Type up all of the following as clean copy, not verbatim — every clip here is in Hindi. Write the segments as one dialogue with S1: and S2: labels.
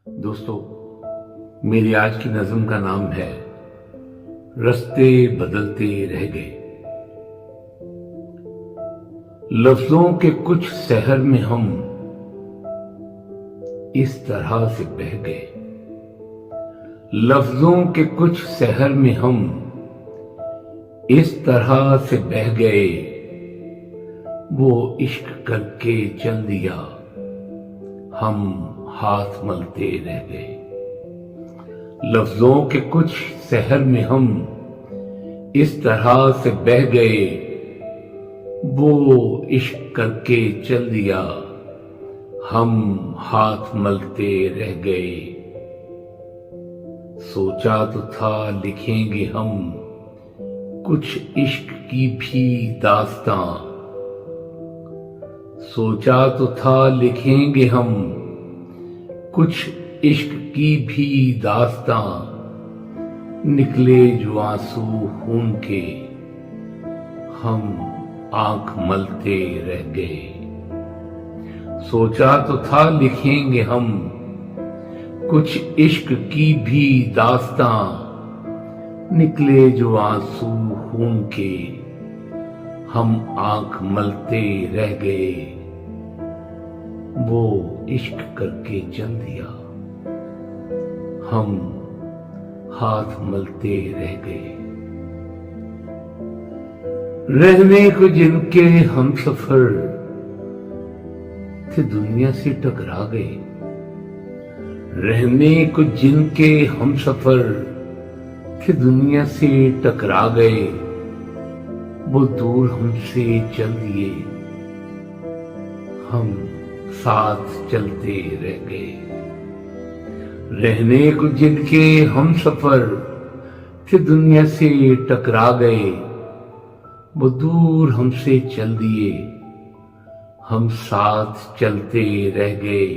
S1: दोस्तों, मेरी आज की नज़्म का नाम है रास्ते बदलते रह गए। लफ्जों के कुछ शहर में हम इस तरह से बह गए। लफ्जों के कुछ शहर में हम इस तरह से बह गए। वो इश्क करके चल दिया, हम हाथ मलते रह गए। लफ्जों के कुछ शहर में हम इस तरह से बह गए। वो इश्क करके चल दिया, हम हाथ मलते रह गए। सोचा तो था लिखेंगे हम कुछ इश्क की भी दास्तां। सोचा तो था लिखेंगे हम कुछ इश्क की भी दास्तां। निकले जो आंसू खून के, हम आंख मलते रह गए। सोचा तो था लिखेंगे हम कुछ इश्क की भी दास्तां। निकले जो आंसू खून के, हम आंख मलते रह गए। वो इश्क करके चल दिया, हम हाथ मलते रह गए। रहने को जिनके हम सफर थे, दुनिया से टकरा गए। रहने को जिनके हम सफर थे, दुनिया से टकरा गए। वो दूर हमसे चल दिए, हम साथ चलते रह गए। रहने को जिनके हम सफर थे, दुनिया से टकरा गए। वो दूर हमसे चल दिए, हम साथ चलते रह गए।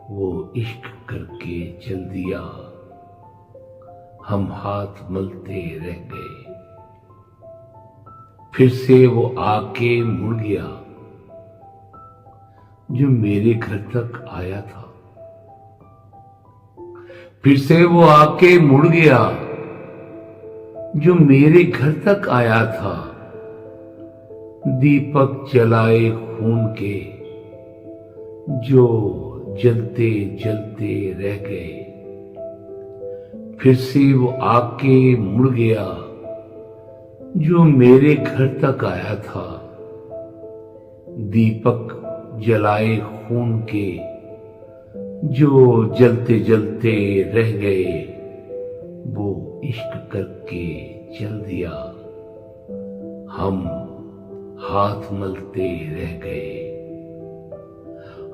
S1: वो इश्क करके चल दिया, हम हाथ मलते रह गए। फिर से वो आके मुड़ गया, जो मेरे घर तक आया था। फिर से वो आके मुड़ गया, जो मेरे घर तक आया था। दीपक जलाए खून के, जो जलते जलते रह गए। फिर से वो आके मुड़ गया, जो मेरे घर तक आया था। दीपक जलाए खून के, जो जलते जलते रह गए। वो इश्क करके चल दिया, हम हाथ मलते रह गए।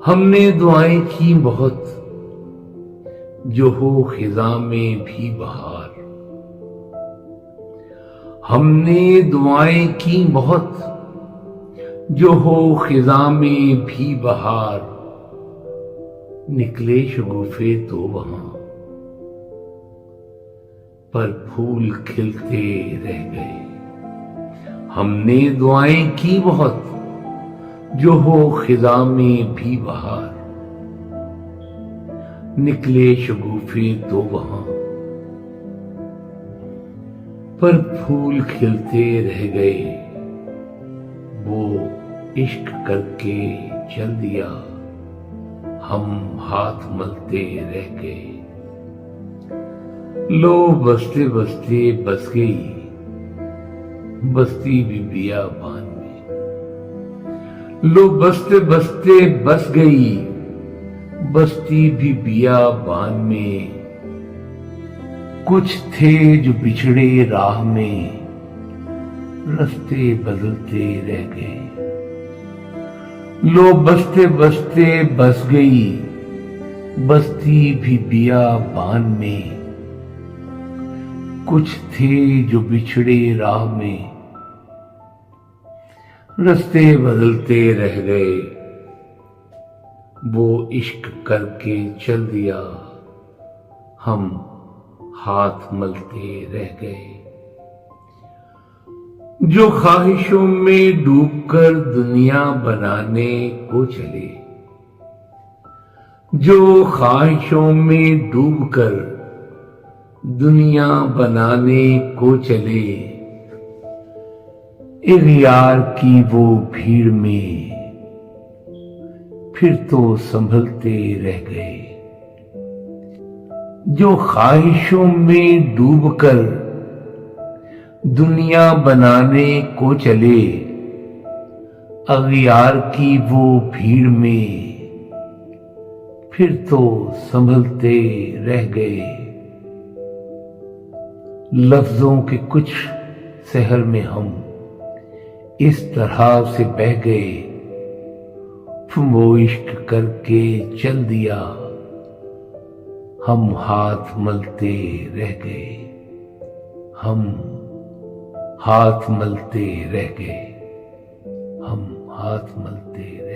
S1: हमने दुआएं की बहुत, जो हो खिजा में भी बहार। हमने दुआएं की बहुत, जो हो खिजा में भी बहार। निकले शगुफे तो वहां, पर फूल खिलते रह गए। हमने दुआएं की बहुत, जो हो खिजा में भी बहार। निकले शगुफे तो वहां, पर फूल खिलते रह गए। वो इश्क करके चल दिया, हम हाथ मलते रह गए। लो बसते बसते बस गई बस्ती भी बियाबान में। लो बसते बसते बस गई बस्ती भी बियाबान में। कुछ थे जो बिछड़े राह में, रास्ते बदलते रह गए। लो बसते बसते बस गई बस्ती भी बियाबान में। कुछ थे जो बिछड़े राह में, रास्ते बदलते रह गए। वो इश्क करके चल दिया, हम हाथ मलते रह गए। जो ख्वाहिशों में डूबकर दुनिया बनाने को चले, जो ख्वाहिशों में डूबकर दुनिया बनाने को चले, इग़्यार की वो भीड़ में फिर तो संभलते रह गए। जो ख्वाहिशों में डूबकर दुनिया बनाने को चले, अग़्यार की वो भीड़ में फिर तो संभलते रह गए। लफ्जों के कुछ शहर में हम इस तरह से बह गए, वो इश्क करके चल दिया, हम हाथ मलते रह गए, हम हाथ मलते रह गए, हम हाथ मलते रह गए।